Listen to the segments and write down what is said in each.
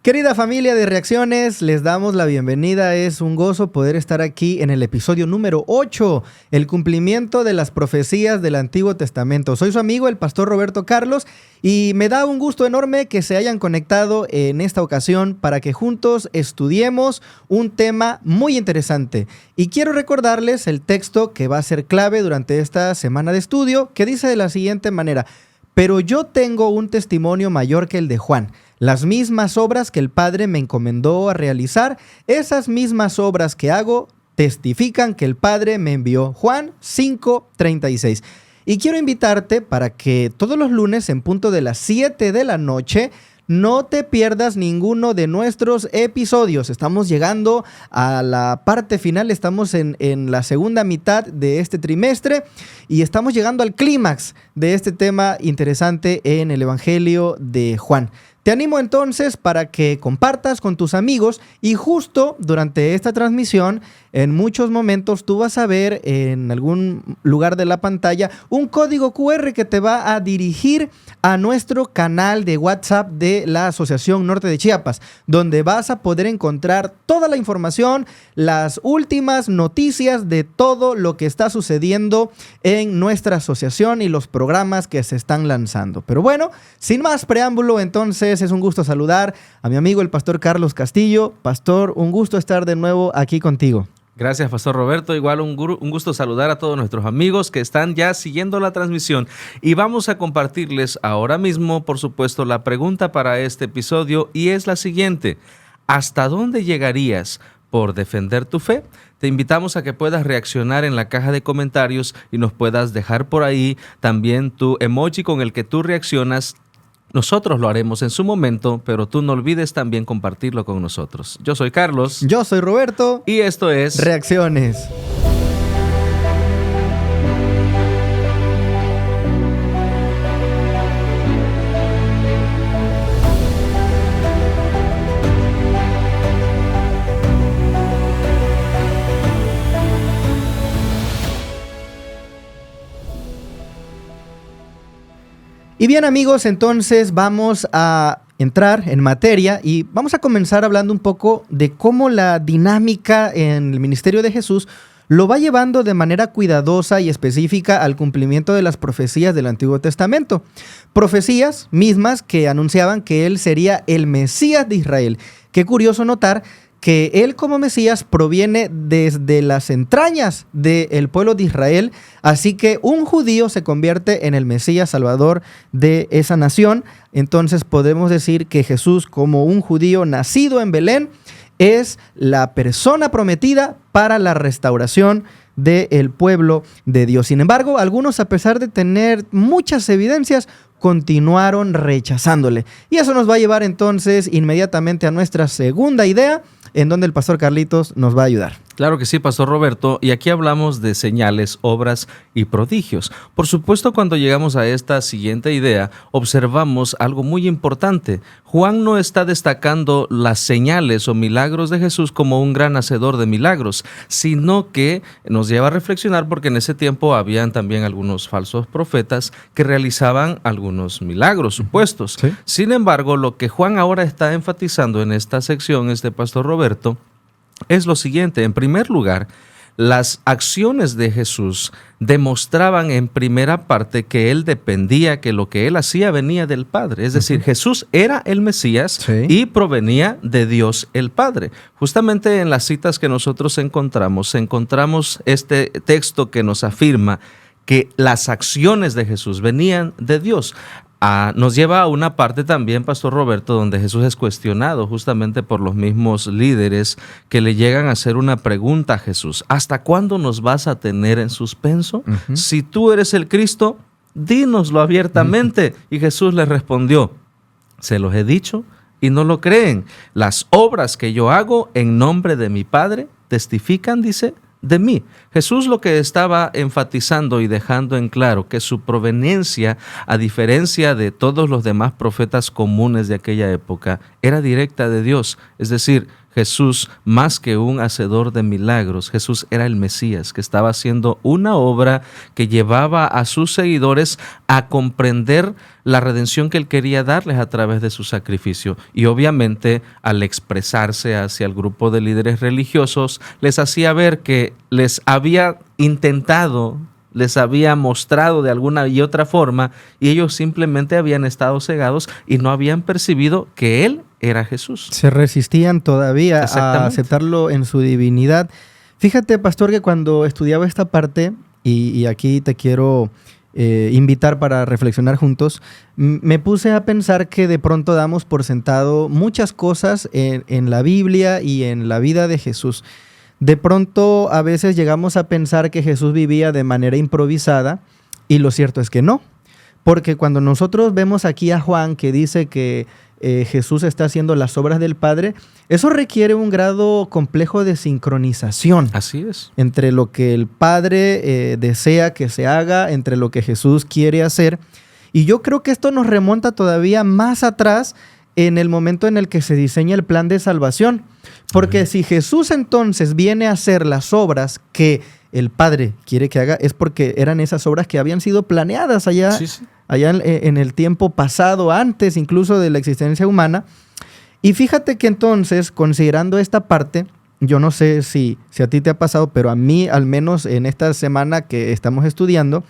Querida familia de Reacciones, les damos la bienvenida. Es un gozo poder estar aquí en el episodio número 8, el cumplimiento de las profecías del Antiguo Testamento. Soy su amigo, el pastor Roberto Carlos, y me da un gusto enorme que se hayan conectado en esta ocasión para que juntos estudiemos un tema muy interesante. Y quiero recordarles el texto que va a ser clave durante esta semana de estudio, que dice de la siguiente manera: pero yo tengo un testimonio mayor que el de Juan. Las mismas obras que el Padre me encomendó a realizar, esas mismas obras que hago testifican que el Padre me envió. Juan 5:36. Y quiero invitarte para que todos los lunes en punto de las 7 de la noche no te pierdas ninguno de nuestros episodios. Estamos llegando a la parte final, estamos en la segunda mitad de este trimestre y estamos llegando al clímax de este tema interesante en el Evangelio de Juan. Te animo entonces para que compartas con tus amigos y justo durante esta transmisión, en muchos momentos tú vas a ver en algún lugar de la pantalla un código QR que te va a dirigir a nuestro canal de WhatsApp de la Asociación Norte de Chiapas, donde vas a poder encontrar toda la información, las últimas noticias de todo lo que está sucediendo en nuestra asociación y los programas que se están lanzando. Pero bueno, sin más preámbulo, entonces es un gusto saludar a mi amigo el pastor Carlos Castillo. Pastor, un gusto estar de nuevo aquí contigo. Gracias, pastor Roberto. Igual un gusto saludar a todos nuestros amigos que están ya siguiendo la transmisión. Y vamos a compartirles ahora mismo, por supuesto, la pregunta para este episodio, y es la siguiente: ¿hasta dónde llegarías por defender tu fe? Te invitamos a que puedas reaccionar en la caja de comentarios y nos puedas dejar por ahí también tu emoji con el que tú reaccionas. Nosotros lo haremos en su momento, pero tú no olvides también compartirlo con nosotros. Yo soy Carlos. Yo soy Roberto. Y esto es Reacciones. Y bien, amigos, entonces vamos a entrar en materia y vamos a comenzar hablando un poco de cómo la dinámica en el ministerio de Jesús lo va llevando de manera cuidadosa y específica al cumplimiento de las profecías del Antiguo Testamento. Profecías mismas que anunciaban que él sería el Mesías de Israel. Qué curioso notar que él como Mesías proviene desde las entrañas del pueblo de Israel, así que un judío se convierte en el Mesías salvador de esa nación. Entonces podemos decir que Jesús, como un judío nacido en Belén, es la persona prometida para la restauración del pueblo de Dios. Sin embargo, algunos, a pesar de tener muchas evidencias, continuaron rechazándole. Y eso nos va a llevar entonces inmediatamente a nuestra segunda idea, en donde el pastor Carlitos nos va a ayudar. Claro que sí, pastor Roberto, y aquí hablamos de señales, obras y prodigios. Por supuesto, cuando llegamos a esta siguiente idea, observamos algo muy importante. Juan no está destacando las señales o milagros de Jesús como un gran hacedor de milagros, sino que nos lleva a reflexionar porque en ese tiempo habían también algunos falsos profetas que realizaban algunos milagros supuestos. ¿Sí? Sin embargo, lo que Juan ahora está enfatizando en esta sección, pastor Roberto, es lo siguiente. En primer lugar, las acciones de Jesús demostraban en primera parte que él dependía, que lo que él hacía venía del Padre. Es decir, Jesús era el Mesías y provenía de Dios el Padre. Justamente en las citas que nosotros encontramos este texto que nos afirma que las acciones de Jesús venían de Dios. Nos lleva a una parte también, pastor Roberto, donde Jesús es cuestionado justamente por los mismos líderes que le llegan a hacer una pregunta a Jesús: ¿hasta cuándo nos vas a tener en suspenso? Si tú eres el Cristo, dínoslo abiertamente. Y Jesús les respondió: se los he dicho y no lo creen. Las obras que yo hago en nombre de mi Padre testifican, dice, de mí. Jesús lo que estaba enfatizando y dejando en claro que su proveniencia, a diferencia de todos los demás profetas comunes de aquella época, era directa de Dios. Es decir, Jesús, más que un hacedor de milagros, Jesús era el Mesías, que estaba haciendo una obra que llevaba a sus seguidores a comprender la redención que Él quería darles a través de su sacrificio. Y obviamente, al expresarse hacia el grupo de líderes religiosos, les hacía ver que les había intentado, les había mostrado de alguna y otra forma, y ellos simplemente habían estado cegados y no habían percibido que Él era Jesús. Se resistían todavía a aceptarlo en su divinidad. Fíjate, pastor, que cuando estudiaba esta parte, y aquí te quiero invitar para reflexionar juntos, me puse a pensar que de pronto damos por sentado muchas cosas en la Biblia y en la vida de Jesús. De pronto a veces llegamos a pensar que Jesús vivía de manera improvisada, y lo cierto es que no. Porque cuando nosotros vemos aquí a Juan que dice que Jesús está haciendo las obras del Padre, eso requiere un grado complejo de sincronización. Así es. Entre lo que el Padre desea que se haga, entre lo que Jesús quiere hacer. Y yo creo que esto nos remonta todavía más atrás en el momento en el que se diseña el plan de salvación. Porque si Jesús entonces viene a hacer las obras que el Padre quiere que haga, es porque eran esas obras que habían sido planeadas allá, allá en el tiempo pasado, antes incluso de la existencia humana. Y fíjate que entonces, considerando esta parte, yo no sé si a ti te ha pasado, pero a mí, al menos en esta semana que estamos estudiando,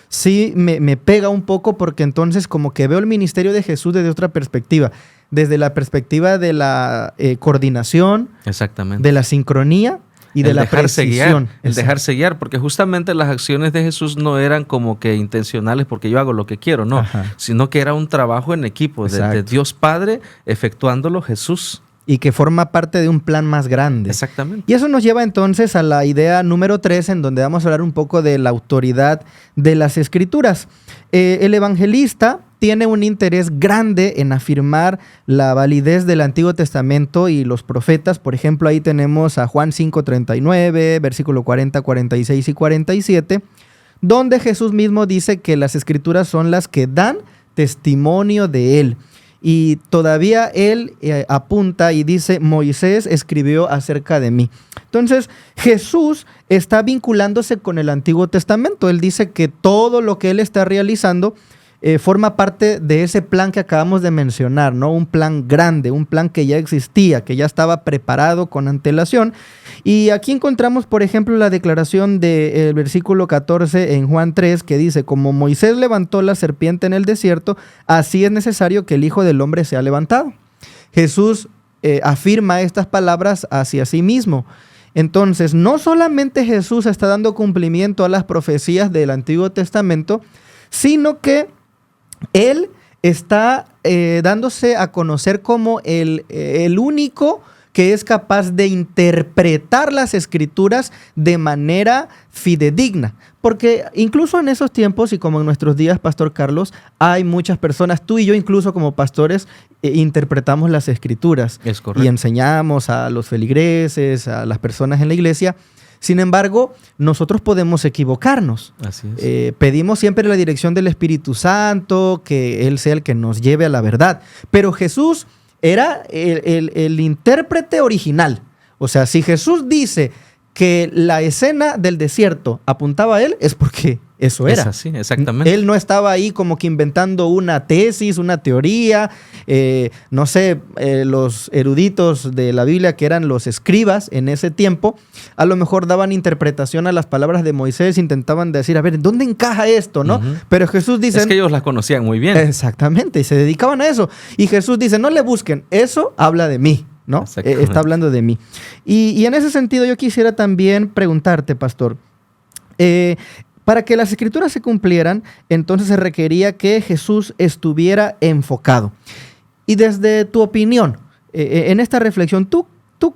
sí me pega un poco, porque entonces como que veo el ministerio de Jesús desde otra perspectiva. Desde la perspectiva de la coordinación, exactamente, de la sincronía y de la precisión. El dejarse guiar, porque justamente las acciones de Jesús no eran como que intencionales porque yo hago lo que quiero, no, sino que era un trabajo en equipo de Dios Padre efectuándolo Jesús. Y que forma parte de un plan más grande. Exactamente. Y eso nos lleva entonces a la idea número 3, en donde vamos a hablar un poco de la autoridad de las Escrituras. El evangelista tiene un interés grande en afirmar la validez del Antiguo Testamento y los profetas. Por ejemplo, ahí tenemos a Juan 5:39, versículo 40, 46 y 47, donde Jesús mismo dice que las Escrituras son las que dan testimonio de Él. Y todavía él apunta y dice, Moisés escribió acerca de mí. Entonces, Jesús está vinculándose con el Antiguo Testamento. Él dice que todo lo que él está realizando forma parte de ese plan que acabamos de mencionar, ¿no? Un plan grande, un plan que ya existía, que ya estaba preparado con antelación. Y aquí encontramos, por ejemplo, la declaración del versículo 14 en Juan 3, que dice, como Moisés levantó la serpiente en el desierto, así es necesario que el Hijo del Hombre sea levantado. Jesús afirma estas palabras hacia sí mismo. Entonces, no solamente Jesús está dando cumplimiento a las profecías del Antiguo Testamento, sino que Él está dándose a conocer como el único que es capaz de interpretar las Escrituras de manera fidedigna. Porque incluso en esos tiempos y como en nuestros días, Pastor Carlos, hay muchas personas, tú y yo incluso como pastores, interpretamos las Escrituras. Es correcto. Y enseñamos a los feligreses, a las personas en la iglesia. Sin embargo, nosotros podemos equivocarnos. Así es. Pedimos siempre la dirección del Espíritu Santo, que Él sea el que nos lleve a la verdad. Pero Jesús era el intérprete original. O sea, si Jesús dice que la escena del desierto apuntaba a Él, es porque eso era. Es así, exactamente. Él no estaba ahí como que inventando una tesis, una teoría. No sé, los eruditos de la Biblia, que eran los escribas en ese tiempo, a lo mejor daban interpretación a las palabras de Moisés, intentaban decir, a ver, ¿dónde encaja esto? ¿No? Pero Jesús dice... Es que ellos las conocían muy bien. Exactamente, y se dedicaban a eso. Y Jesús dice, no le busquen, eso habla de mí, ¿no? Está hablando de mí. Y en ese sentido yo quisiera también preguntarte, pastor, para que las Escrituras se cumplieran, entonces se requería que Jesús estuviera enfocado. Y desde tu opinión, en esta reflexión, ¿tú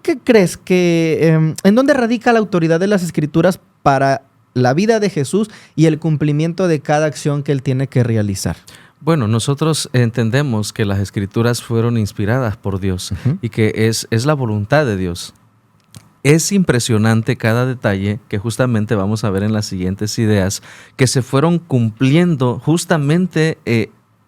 qué crees que, en dónde radica la autoridad de las Escrituras para la vida de Jesús y el cumplimiento de cada acción que Él tiene que realizar? Bueno, nosotros entendemos que las Escrituras fueron inspiradas por Dios y que es la voluntad de Dios. Es impresionante cada detalle que justamente vamos a ver en las siguientes ideas, que se fueron cumpliendo justamente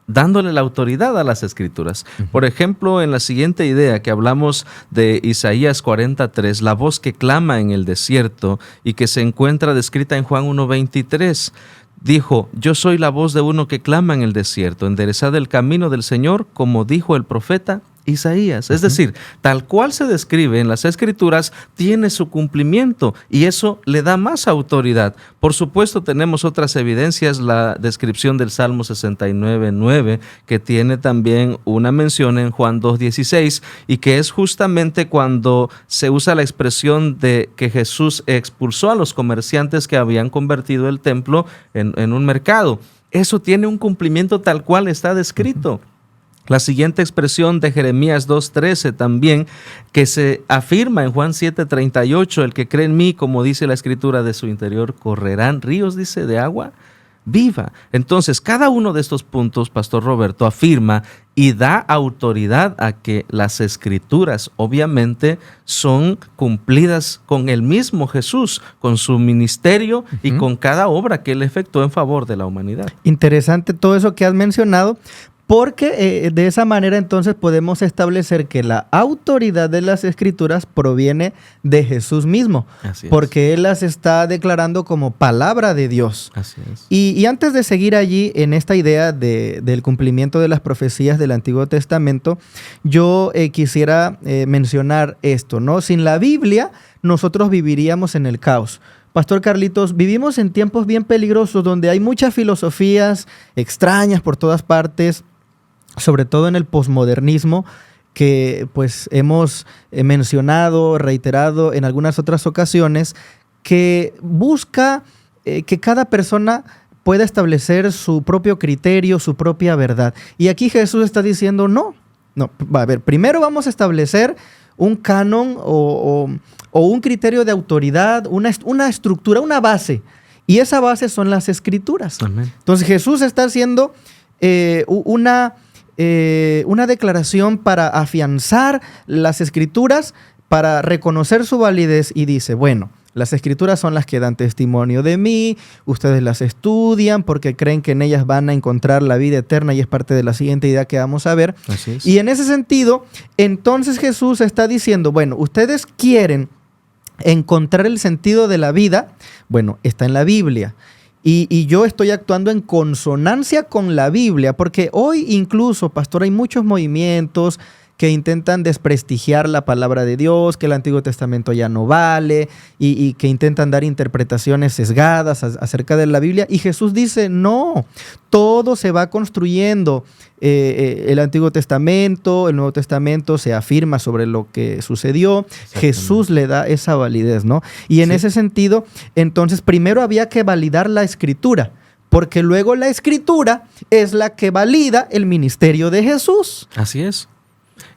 dándole la autoridad a las Escrituras. Por ejemplo, en la siguiente idea que hablamos de Isaías 43, la voz que clama en el desierto y que se encuentra descrita en Juan 1:23, dijo: yo soy la voz de uno que clama en el desierto, enderezad el camino del Señor, como dijo el profeta Isaías. Es decir, tal cual se describe en las Escrituras, tiene su cumplimiento y eso le da más autoridad. Por supuesto, tenemos otras evidencias, la descripción del Salmo 69:9, que tiene también una mención en Juan 2:16 y que es justamente cuando se usa la expresión de que Jesús expulsó a los comerciantes que habían convertido el templo en un mercado. Eso tiene un cumplimiento tal cual está descrito. La siguiente expresión de Jeremías 2:13 también, que se afirma en Juan 7:38, el que cree en mí, como dice la Escritura, de su interior correrán ríos, dice, de agua viva. Entonces, cada uno de estos puntos, Pastor Roberto, afirma y da autoridad a que las Escrituras obviamente son cumplidas con el mismo Jesús, con su ministerio y con cada obra que él efectuó en favor de la humanidad. Interesante todo eso que has mencionado, porque de esa manera entonces podemos establecer que la autoridad de las Escrituras proviene de Jesús mismo, porque Él las está declarando como palabra de Dios. Así es. Y antes de seguir allí en esta idea del cumplimiento de las profecías del Antiguo Testamento, yo quisiera mencionar esto, ¿no? Sin la Biblia, nosotros viviríamos en el caos. Pastor Carlitos, vivimos en tiempos bien peligrosos donde hay muchas filosofías extrañas por todas partes, sobre todo en el posmodernismo, que pues hemos mencionado, reiterado en algunas otras ocasiones, que busca que cada persona pueda establecer su propio criterio, su propia verdad. Y aquí Jesús está diciendo, no, a ver, primero vamos a establecer un canon o un criterio de autoridad, una estructura, una base. Y esa base son las Escrituras. Amén. Entonces Jesús está haciendo una declaración para afianzar las Escrituras, para reconocer su validez, y dice, bueno, las Escrituras son las que dan testimonio de mí, ustedes las estudian porque creen que en ellas van a encontrar la vida eterna, y es parte de la siguiente idea que vamos a ver. Así es. Y en ese sentido, entonces Jesús está diciendo, bueno, ustedes quieren encontrar el sentido de la vida, bueno, está en la Biblia. Y yo estoy actuando en consonancia con la Biblia, porque hoy incluso, pastor, hay muchos movimientos que intentan desprestigiar la palabra de Dios, que el Antiguo Testamento ya no vale, y que intentan dar interpretaciones sesgadas acerca de la Biblia. Y Jesús dice, no, todo se va construyendo. El Antiguo Testamento, el Nuevo Testamento se afirma sobre lo que sucedió. Jesús le da esa validez, ¿no? Y en ese sentido, entonces, primero había que validar la Escritura, porque luego la Escritura es la que valida el ministerio de Jesús. Así es.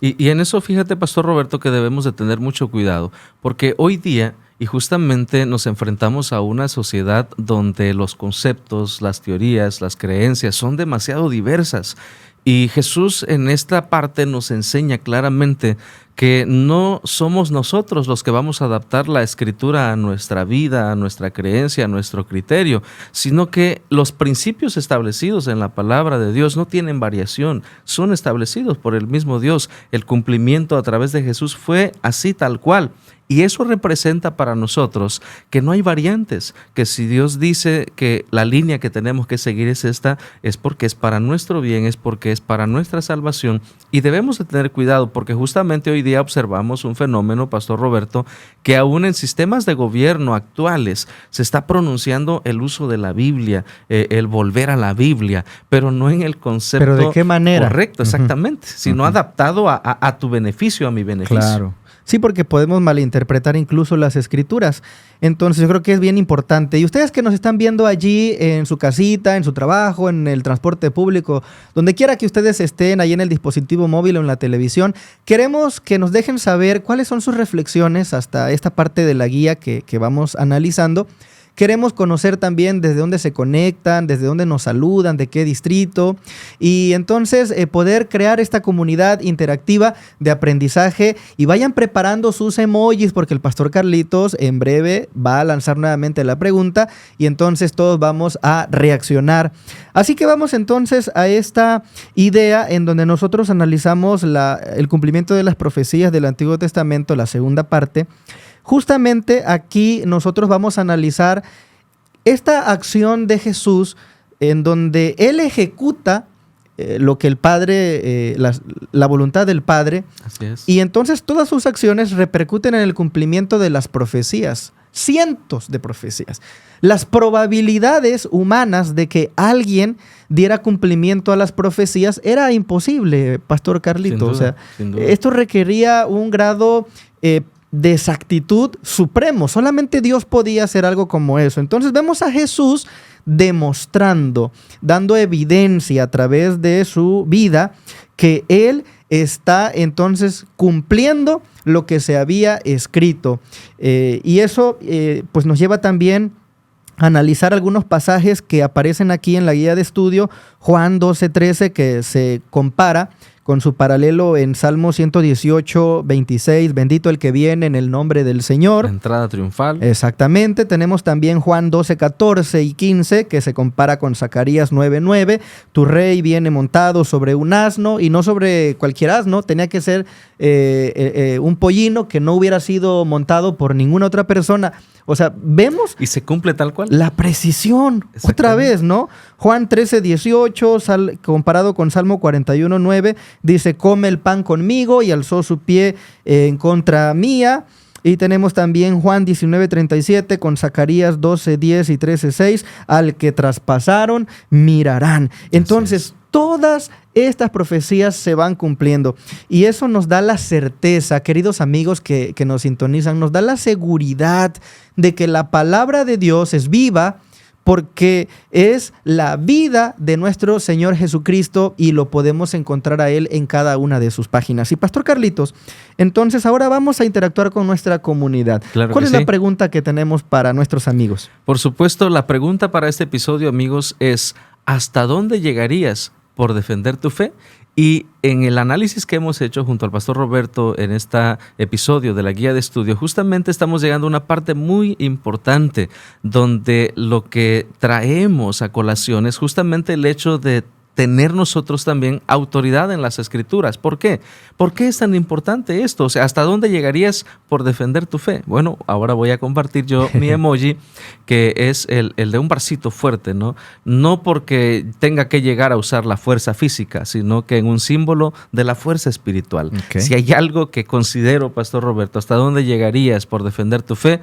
Y en eso, fíjate, Pastor Roberto, que debemos de tener mucho cuidado, porque hoy día, y justamente nos enfrentamos a una sociedad donde los conceptos, las teorías, las creencias son demasiado diversas. Y Jesús en esta parte nos enseña claramente que no somos nosotros los que vamos a adaptar la Escritura a nuestra vida, a nuestra creencia, a nuestro criterio, sino que los principios establecidos en la palabra de Dios no tienen variación, son establecidos por el mismo Dios. El cumplimiento a través de Jesús fue así tal cual. Y eso representa para nosotros que no hay variantes, que si Dios dice que la línea que tenemos que seguir es esta, es porque es para nuestro bien, es porque es para nuestra salvación. Y debemos de tener cuidado porque justamente hoy día observamos un fenómeno, Pastor Roberto, que aún en sistemas de gobierno actuales se está pronunciando el uso de la Biblia, el volver a la Biblia, pero no en el concepto ¿pero de qué manera? Correcto, exactamente, sino adaptado a tu beneficio, a mi beneficio. Claro. Sí, porque podemos malinterpretar incluso las Escrituras. Entonces yo creo que es bien importante. Y ustedes que nos están viendo allí en su casita, en su trabajo, en el transporte público, donde quiera que ustedes estén, ahí en el dispositivo móvil o en la televisión, queremos que nos dejen saber cuáles son sus reflexiones hasta esta parte de la guía que vamos analizando. queremos conocer también desde dónde se conectan, desde dónde nos saludan, de qué distrito, y entonces poder crear esta comunidad interactiva de aprendizaje. Y vayan preparando sus emojis porque el pastor Carlitos en breve va a lanzar nuevamente la pregunta y entonces todos vamos a reaccionar. Así que vamos entonces a esta idea en donde nosotros analizamos el cumplimiento de las profecías del Antiguo Testamento, la segunda parte. Justamente aquí nosotros vamos a analizar esta acción de Jesús en donde Él ejecuta lo que el Padre, la voluntad del Padre. Así es. Y entonces todas sus acciones repercuten en el cumplimiento de las profecías, cientos de profecías. Las probabilidades humanas de que alguien diera cumplimiento a las profecías era imposible, Pastor Carlito. Sin duda. Esto requería un grado de exactitud supremo. Solamente Dios podía hacer algo como eso. Entonces vemos a Jesús demostrando, dando evidencia a través de su vida que Él está entonces cumpliendo lo que se había escrito. Y eso pues nos lleva también a analizar algunos pasajes que aparecen aquí en la guía de estudio, Juan 12:13, que se compara con su paralelo en Salmo 118, 26, bendito el que viene en el nombre del Señor. La entrada triunfal. Exactamente. Tenemos también Juan 12, 14 y 15, que se compara con Zacarías 9:9. Tu rey viene montado sobre un asno, y no sobre cualquier asno, tenía que ser un pollino que no hubiera sido montado por ninguna otra persona. O sea, vemos... Y se cumple tal cual. La precisión, otra vez, ¿no? Juan 13:18, comparado con Salmo 41:9, dice, come el pan conmigo, y alzó su pie en contra mía. Y tenemos también Juan 19:37 con Zacarías 12:10 y 13:6, al que traspasaron, mirarán. Entonces, todas estas profecías se van cumpliendo. Y eso nos da la certeza, queridos amigos que nos sintonizan, nos da la seguridad de que la palabra de Dios es viva, porque es la vida de nuestro Señor Jesucristo y lo podemos encontrar a Él en cada una de sus páginas. Y Pastor Carlitos, entonces ahora vamos a interactuar con nuestra comunidad. Claro. ¿Cuál es sí. la pregunta que tenemos para nuestros amigos? Por supuesto, la pregunta para este episodio, amigos, es ¿hasta dónde llegarías por defender tu fe? Y en el análisis que hemos hecho junto al Pastor Roberto en este episodio de la guía de estudio, justamente estamos llegando a una parte muy importante donde lo que traemos a colación es justamente el hecho de tener nosotros también autoridad en las Escrituras. ¿Por qué? ¿Por qué es tan importante esto? O sea, ¿hasta dónde llegarías por defender tu fe? Bueno, ahora voy a compartir yo mi emoji, que es el de un bracito fuerte, ¿no? No porque tenga que llegar a usar la fuerza física, sino que en un símbolo de la fuerza espiritual. Okay. Si hay algo que considero, Pastor Roberto, ¿hasta dónde llegarías por defender tu fe?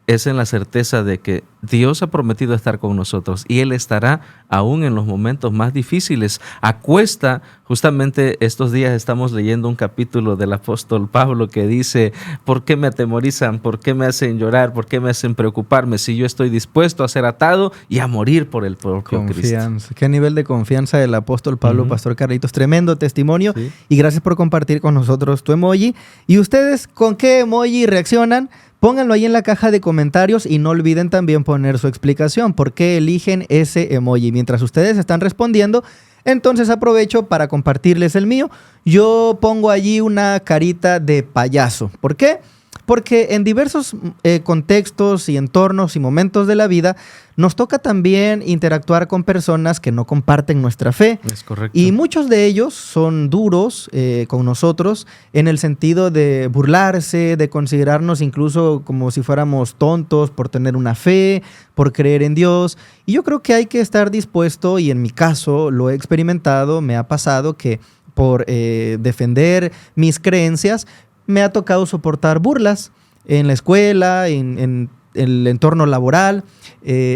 Es en la certeza de que Dios ha prometido estar con nosotros y Él estará aún en los momentos más difíciles. Acuesta, justamente estos días estamos leyendo un capítulo del apóstol Pablo que dice, ¿por qué me atemorizan? ¿Por qué me hacen llorar? ¿Por qué me hacen preocuparme? Si yo estoy dispuesto a ser atado y a morir por el propio Cristo. Qué nivel de confianza del apóstol Pablo, Pastor Carlitos. Tremendo testimonio. Sí. Y gracias por compartir con nosotros tu emoji. ¿Y ustedes con qué emoji reaccionan? Pónganlo ahí en la caja de comentarios y no olviden también poner su explicación. ¿Por qué eligen ese emoji? Mientras ustedes están respondiendo, entonces aprovecho para compartirles el mío. Yo pongo allí una carita de payaso. ¿Por qué? Porque en diversos contextos y entornos y momentos de la vida nos toca también interactuar con personas que no comparten nuestra fe. Es correcto. Y muchos de ellos son duros con nosotros en el sentido de burlarse, de considerarnos incluso como si fuéramos tontos por tener una fe, por creer en Dios. Y yo creo que hay que estar dispuesto, y en mi caso lo he experimentado, me ha pasado que por defender mis creencias, me ha tocado soportar burlas en la escuela, en el entorno laboral,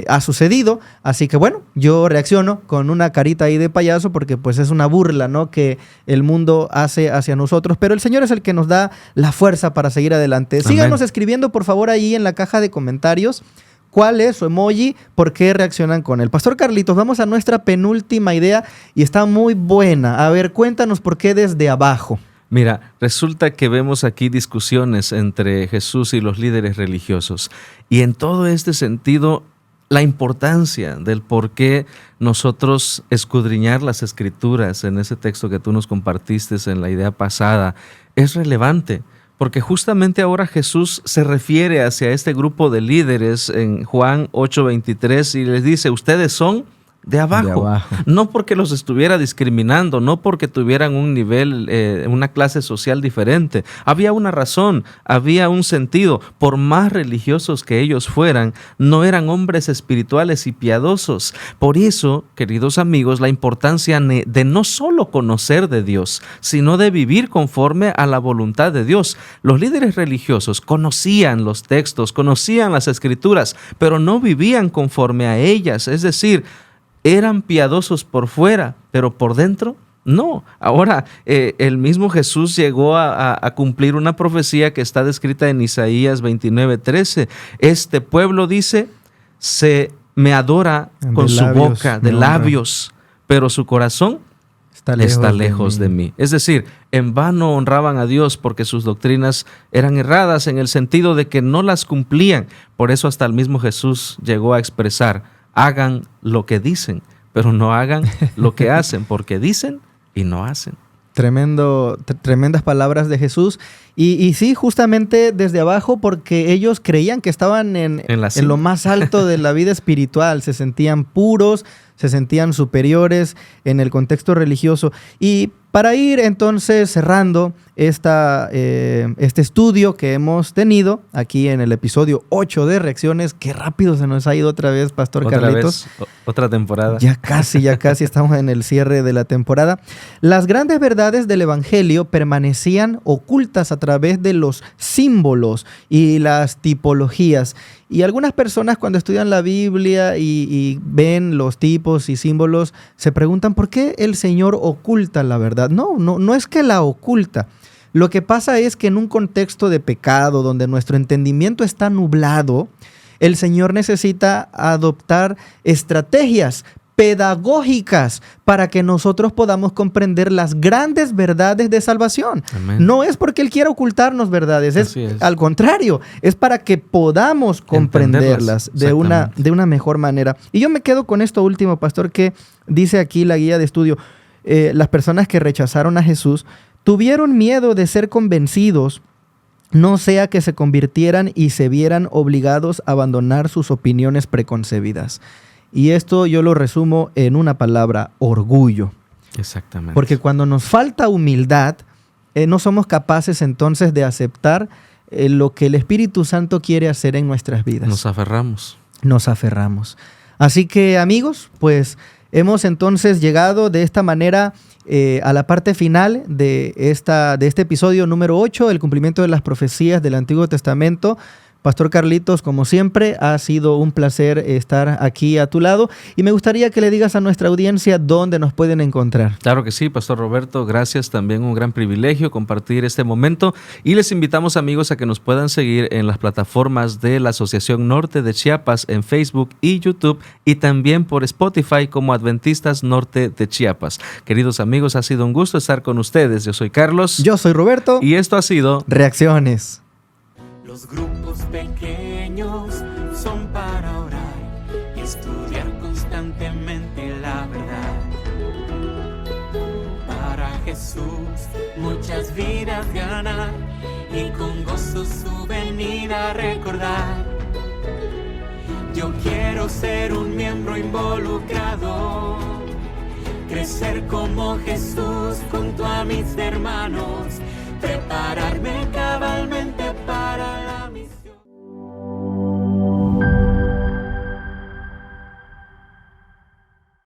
ha sucedido. Así que bueno, yo reacciono con una carita ahí de payaso porque pues es una burla, ¿no?, que el mundo hace hacia nosotros. Pero el Señor es el que nos da la fuerza para seguir adelante. Amén. Síganos escribiendo, por favor, ahí en la caja de comentarios. ¿Cuál es su emoji? ¿Por qué reaccionan con él? Pastor Carlitos, vamos a nuestra penúltima idea y está muy buena. A ver, cuéntanos por qué desde abajo. Mira, resulta que vemos aquí discusiones entre Jesús y los líderes religiosos. Y en todo este sentido, la importancia del por qué nosotros escudriñar las Escrituras en ese texto que tú nos compartiste en la idea pasada es relevante, porque justamente ahora Jesús se refiere hacia este grupo de líderes en Juan 8:23 y les dice, ustedes son de abajo, no porque los estuviera discriminando, no porque tuvieran un nivel, una clase social diferente. Había una razón, había un sentido. Por más religiosos que ellos fueran, no eran hombres espirituales y piadosos. Por eso, queridos amigos, la importancia de no solo conocer de Dios, sino de vivir conforme a la voluntad de Dios. Los líderes religiosos conocían los textos, conocían las Escrituras, pero no vivían conforme a ellas, es decir, eran piadosos por fuera, pero por dentro no. Ahora, el mismo Jesús llegó a cumplir una profecía que está descrita en Isaías 29:13. Este pueblo, dice, me adora con su boca, de labios, pero su corazón está lejos de mí. Es decir, en vano honraban a Dios porque sus doctrinas eran erradas en el sentido de que no las cumplían. Por eso hasta el mismo Jesús llegó a expresar, hagan lo que dicen, pero no hagan lo que hacen, porque dicen y no hacen. Tremendas palabras de Jesús. Y sí, justamente desde abajo, porque ellos creían que estaban en lo más alto de la vida espiritual. Se sentían puros, se sentían superiores en el contexto religioso. Y para ir entonces cerrando este estudio que hemos tenido aquí en el episodio 8 de Reacciones, qué rápido se nos ha ido otra vez, Pastor Carlitos. Otra temporada. Ya casi estamos en el cierre de la temporada. Las grandes verdades del Evangelio permanecían ocultas a través de los símbolos y las tipologías. Y algunas personas cuando estudian la Biblia y ven los tipos y símbolos, se preguntan ¿por qué el Señor oculta la verdad? No es que la oculta. Lo que pasa es que en un contexto de pecado, donde nuestro entendimiento está nublado, el Señor necesita adoptar estrategias pedagógicas para que nosotros podamos comprender las grandes verdades de salvación. Amén. No es porque Él quiera ocultarnos verdades, es al contrario, es para que podamos comprenderlas de una mejor manera. Y yo me quedo con esto último, Pastor, que dice aquí la guía de estudio. Las personas que rechazaron a Jesús tuvieron miedo de ser convencidos, no sea que se convirtieran y se vieran obligados a abandonar sus opiniones preconcebidas. Y esto yo lo resumo en una palabra: orgullo. Exactamente. Porque cuando nos falta humildad, no somos capaces entonces de aceptar lo que el Espíritu Santo quiere hacer en nuestras vidas. Nos aferramos. Así que, amigos, pues hemos entonces llegado de esta manera a la parte final de este episodio número 8, el cumplimiento de las profecías del Antiguo Testamento. Pastor Carlitos, como siempre, ha sido un placer estar aquí a tu lado y me gustaría que le digas a nuestra audiencia dónde nos pueden encontrar. Claro que sí, Pastor Roberto, gracias, también un gran privilegio compartir este momento y les invitamos, amigos, a que nos puedan seguir en las plataformas de la Asociación Norte de Chiapas en Facebook y YouTube y también por Spotify como Adventistas Norte de Chiapas. Queridos amigos, ha sido un gusto estar con ustedes. Yo soy Carlos. Yo soy Roberto. Y esto ha sido Reacciones. Los grupos pequeños son para orar y estudiar constantemente la verdad. Para Jesús muchas vidas ganar y con gozo su venida recordar. Yo quiero ser un miembro involucrado, crecer como Jesús junto a mis hermanos, prepararme cabalmente